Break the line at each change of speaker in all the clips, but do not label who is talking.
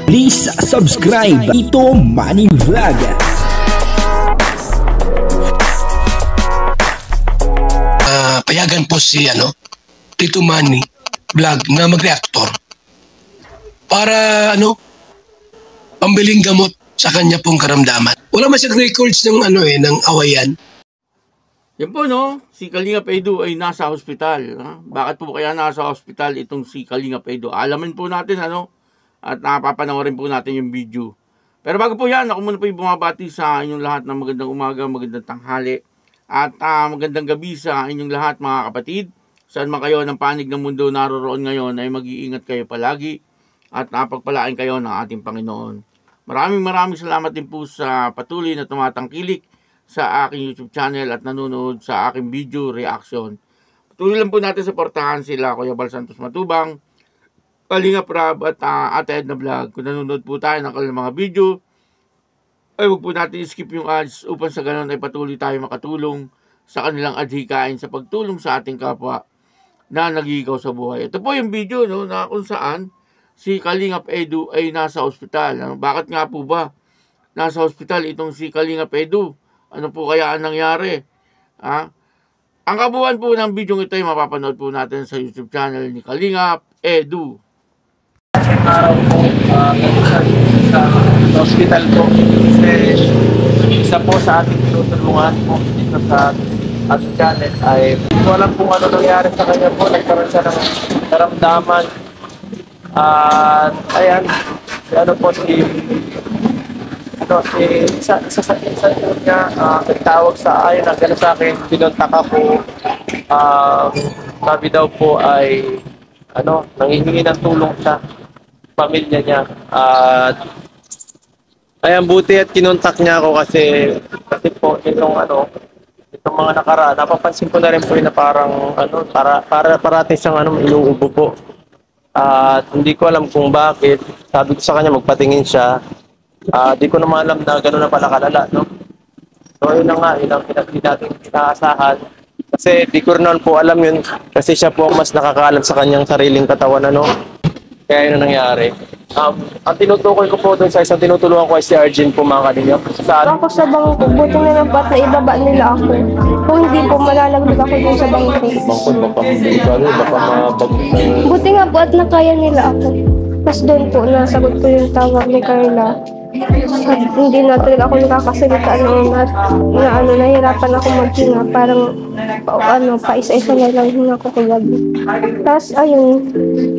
Please subscribe Ito Manny Vlog.
Payagan po si Tito Manny Vlog na mag-reactor para pambiling gamot sa kanya pong karamdaman. Wala man siyang records ng ng awayan.
Yan po si Kalingap Edu ay nasa hospital. Bakit po kaya nasa hospital itong si Kalingap Edu? Alamin po natin at napapanoorin po natin yung video. Pero bago po yan, ako muna po yung bumabati sa inyong lahat ng magandang umaga, magandang tanghali, at magandang gabi sa inyong lahat mga kapatid. Saan man kayo ng panig ng mundo naroroon ngayon ay mag-iingat kayo palagi at napagpalain kayo ng ating Panginoon. Maraming salamat din po sa patuloy na tumatangkilik sa aking YouTube channel at nanonood sa aking video reaction. Patuloy lang po natin supportahan sila Kuya Bal Santos Matubang, Kalingap Rab at Ate Edna Vlog. Kung nanonood po tayo ng kanilang mga video, ay huwag po natin skip yung ads upang sa ganun ay patuloy tayo makatulong sa kanilang adhikain sa pagtulong sa ating kapwa na nagigaw sa buhay. Ito po yung video na kung saan si Kalingap Edu ay nasa ospital. Bakit nga po ba nasa ospital itong si Kalingap Edu? Ano po kaya ang nangyari? Ang kabuuan po ng video ito ay mapapanood po natin sa YouTube channel ni Kalingap Edu.
Araw po sa hospital po. Kasi isa po sa ating tinutulungan po dito sa ating channel ay hindi ko alam kung ano nangyari sa kanya po. Nagkaroon siya ng karamdaman. At ayan, isa sa niya nagtawag sa ayon ang gano'n sa akin, pinuntak ako. Sabi daw po ay nanghihingi ng tulong sa pamilya niya. At ayan, buti at kinontak niya ako kasi po itong mga nakaraan, napapansin ko na rin po na parang parating siyang inuubo po. At hindi ko alam kung bakit. Sabi ko sa kanya magpatingin siya. Di ko naman alam na gano'n na pala kalala, So yun na nga, yun ang hindi natin inaasahan. Kasi di ko rin po alam yun. Kasi siya po ang mas nakakaalam sa kanyang sariling katawan, Kaya yun ang nangyari. Ang tinutukoy ko po doon sa isang tinutulungan ko ay si Arjen po, mga kanina.
Ako sa bangko, buti na lang po at naibaba nila ako. Kung hindi po, malalaglag ako doon sa bangko.
Bangko, baka mabag.
Buti nga po at nakaya nila ako. Tapos doon po, nasagot ko yung tawag ni Carla. At hindi na talaga ako nakakasalita noon at nahirapan ako maghinga. Parang paisa-isa na lang hinga ko kagabi. Tapos ayun,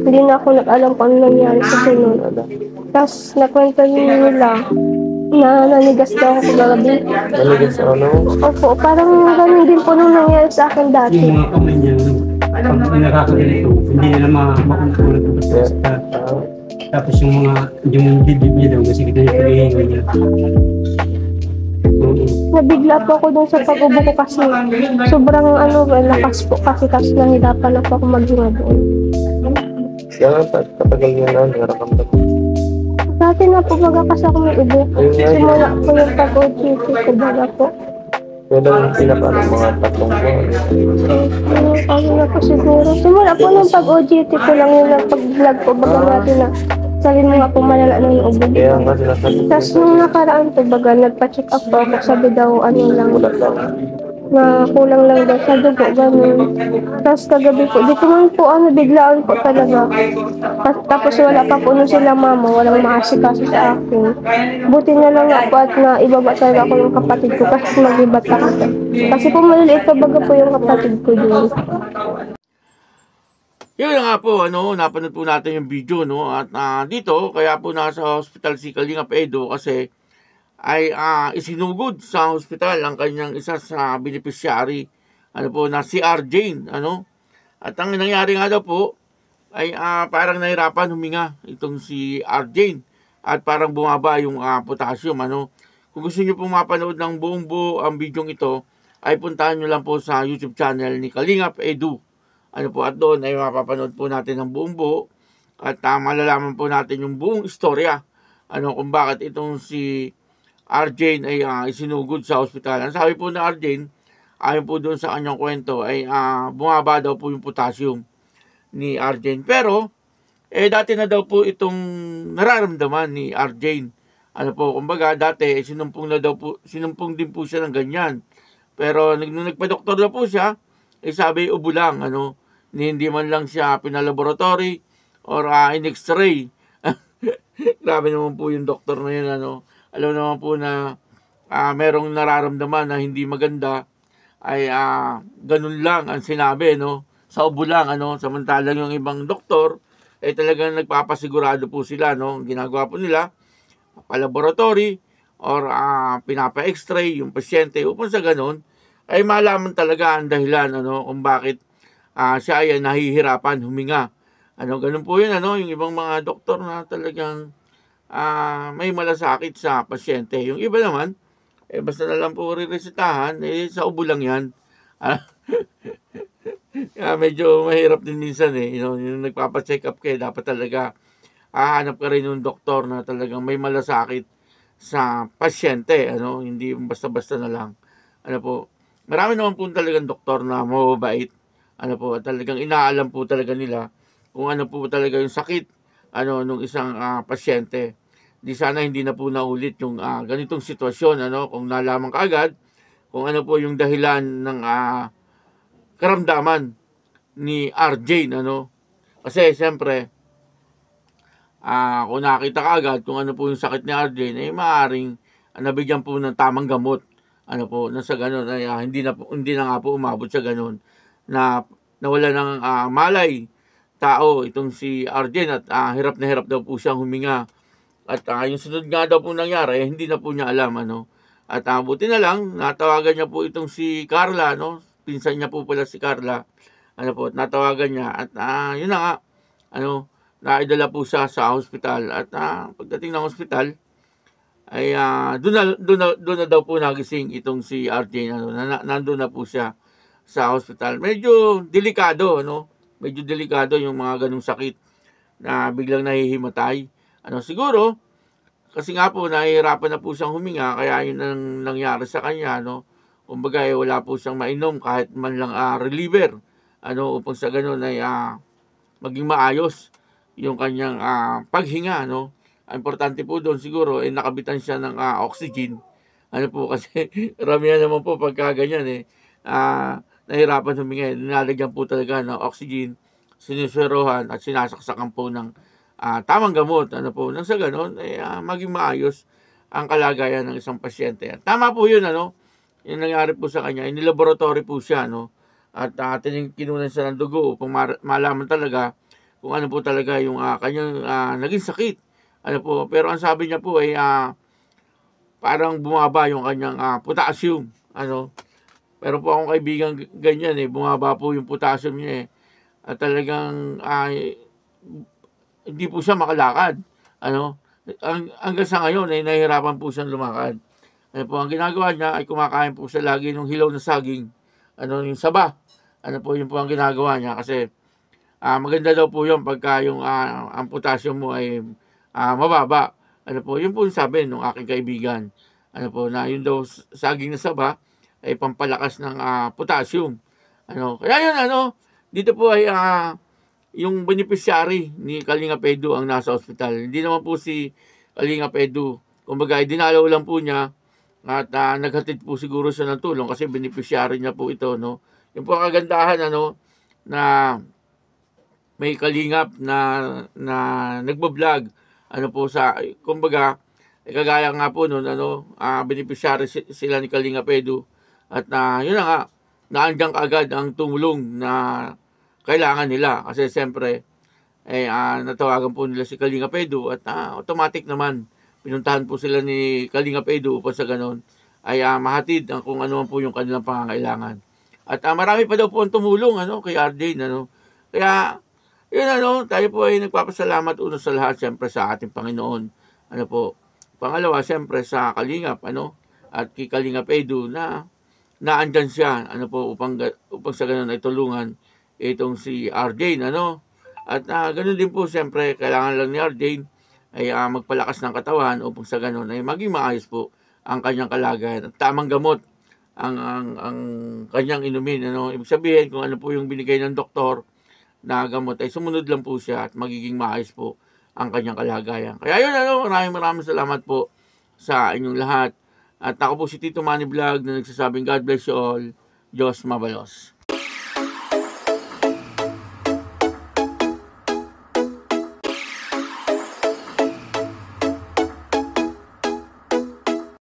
hindi na ako nag-alam kung ano nangyari sa sunod. Tapos nakwento nila na nanigas daw ako kagabi.
Nanigas
Opo, parang ganun din po nung nangyari sa akin dati.
Yung mga kamay niya, pag nakakaganito, hindi nila makukulat ko basta. Tapos yung dibdib niya daw, masigit na yung paghihinga niya.
Nabigla po ako dun sa pag-ubo ko kasi sobrang lakas po kasi nahirapan na po ako maghinga doon.
Kaya katagal niya nararamdaman.
Dati na po baga kasi ako may ubo. Simula po yung pag-OJT ko baga po.
Kailan mga 3 buwan?
Ano na po siguro. Simula po nung pag-OJT ko lang yun ang pag-vlog po baga natin na sabi mo nga po malala na yung ubo.
Kaya nga sinasabi.
Tapos nung nakaraan po baga nagpa-check up po ako, sabi daw na kulang lang daw sa dugo, gano'n. Tapos kagabi po, di ko man po biglaan po talaga. Tapos wala pa po nun sila mama, walang maasikaso sa akin. Buti na lang nga po at naibaba talaga ako ng kapatid ko kasi mag-ibat ako. Kasi po maliliit pa baga po yung kapatid ko doon.
Yun nga po, napanood po natin yung video, at dito, kaya po nasa hospital si Kalingap Edu kasi ay isinugod sa hospital ang kanyang isa sa beneficiary, na si Arjen, At ang nangyari nga daw po, ay parang nahirapan huminga itong si Arjen at parang bumaba yung potassium, Kung gusto niyo pong mapanood ng buong buo ang video ito, ay puntahan niyo lang po sa YouTube channel ni Kalingap Edu. At doon ay mapapanood po natin ang buong buo at malalaman po natin yung buong istorya, kung bakit itong si Arjen ay isinugod sa ospital. Ang sabi po na Arjen, ayon po doon sa kanyang kwento, ay bumaba daw po yung potassium ni Arjen. Pero Dati na daw po itong nararamdaman ni RJ. Ano po, kumbaga dati sinumpong din po siya ng ganyan. Pero nung nagpa-doktor na po siya, sabi ubo lang, hindi man lang siya pinalaboratory or in-x-ray. Grabe naman po yung doktor na yun, Alam naman po na merong nararamdaman na hindi maganda, ay ganun lang ang sinabi, sa ubo lang, samantalang yung ibang doktor, talagang nagpapasigurado po sila, Ang ginagawa po nila, pa-laboratory or pinapa-x-ray yung pasyente upang sa ganun ay malaman talaga ang dahilan kung bakit siya ay nahihirapan huminga. Ganun po yun, yung ibang mga doktor na talagang may malasakit sa pasyente. Yung iba naman, basta na lang po riresetahan, sa ubo lang yan. Medyo mahirap din minsan yung nagpapacheck up kayo, dapat talaga hahanap ka rin ng doktor na talagang may malasakit sa pasyente, hindi basta-basta na lang. Marami naman po talagang doktor na mababait, talagang inaalam po talaga nila kung ano po talaga yung sakit, nung isang pasyente. Di sana hindi na po naulit yung ganitong sitwasyon, kung nalaman ka agad kung ano po yung dahilan ng karamdaman ni RJ, Kasi siyempre, kung nakita ka agad kung ano po yung sakit ni RJ, maaaring nabigyan po ng tamang gamot. Na sa ganun, hindi na nga po umabot sa ganun na nawala ng malay tao itong si RJ at hirap na hirap daw po siyang huminga. At yung sunod nga daw po nangyari, hindi na po niya alam. At buti na lang, natawagan niya po itong si Carla, pinsan niya po pala si Carla. Natawagan niya at yun na nga, naidala po siya sa hospital at pagdating ng hospital ay doon na daw po nagising itong si RJ, nandun na po siya sa hospital. Medyo delikado, medyo delikado yung mga ganung sakit na biglang nahihimatay. Siguro kasi nga po nahihirapan na po siyang huminga, kaya yun ang nangyari sa kanya, kumbaga wala po siyang mainom kahit man lang reliever, upang sa ganun ay maging maayos yung kanyang paghinga, Ang importante po doon siguro ay nakabitan siya ng oxygen. Kasi karamihan naman po pagka ganyan nahirapan huminga, nilalagyan po talaga ng oxygen, sinusurohan at sinasaksakan po ng tamang gamot, nang sa ganun ay maging maayos ang kalagayan ng isang pasyente. At tama po yun, yung nangyari po sa kanya, inilaboratory po siya, at kinunan siya ng dugo upang malaman talaga kung ano po talaga yung kanyang naging sakit. Pero ang sabi niya po ay parang bumaba yung kanyang potassium. Pero po akong kaibigan ganyan, bumaba po yung potassium niya. At talagang hindi po siya makalakad. Hanggang sa ngayon ay nahihirapan po siyang lumakad. Ang ginagawa niya ay kumakain po siya lagi ng hilaw na saging. Yung saba. Yun po ang ginagawa niya kasi maganda daw po yun pagka yung ang potassium mo ay mababa. Yun po yung sabi ng aking kaibigan. Na yun daw saging na saba ay pampalakas ng potassium. Kaya yun, dito po ay yung beneficiary ni Kalingap Edu ang nasa ospital. Hindi naman po si Kalingap Edu. Kumbaga, dinalaw lang po niya at naghatid po siguro siya ng tulong kasi beneficiary niya po ito, Yung po ang kagandahan, na may kalingap na nagbo-vlog, kumbaga, kagaya nga po nun, beneficiary sila ni Kalingap Edu. At yun na nga, naandyan kaagad ang tumulong na kailangan nila. Kasi siyempre, natawagan po nila si Kalingap Edu at automatic naman, pinuntahan po sila ni Kalingap Edu upang sa ganon ay mahatid ang kung ano man po yung kanilang pangangailangan. At marami pa daw po ang tumulong kay RJ. Kaya, yun tayo po ay nagpapasalamat una sa lahat siyempre sa ating Panginoon. Pangalawa, siyempre sa Kalingap, at kay Kalingap Edu na naandyan siya, upang sa ganon ay tulungan itong si RJ, At ganun din po, siyempre, kailangan lang ni RJ ay magpalakas ng katawan upang sa ganon ay maging maayos po ang kanyang kalagayan. At tamang gamot ang kanyang inumin, Ibig sabihin, kung ano po yung binigay ng doktor, na gamot ay sumunod lang po siya at magiging maayos po ang kanyang kalagayan. Kaya yun, maraming salamat po sa inyong lahat. At ako po si Tito Manny Vlog na nagsasabing God bless you all. Diyos mabalos.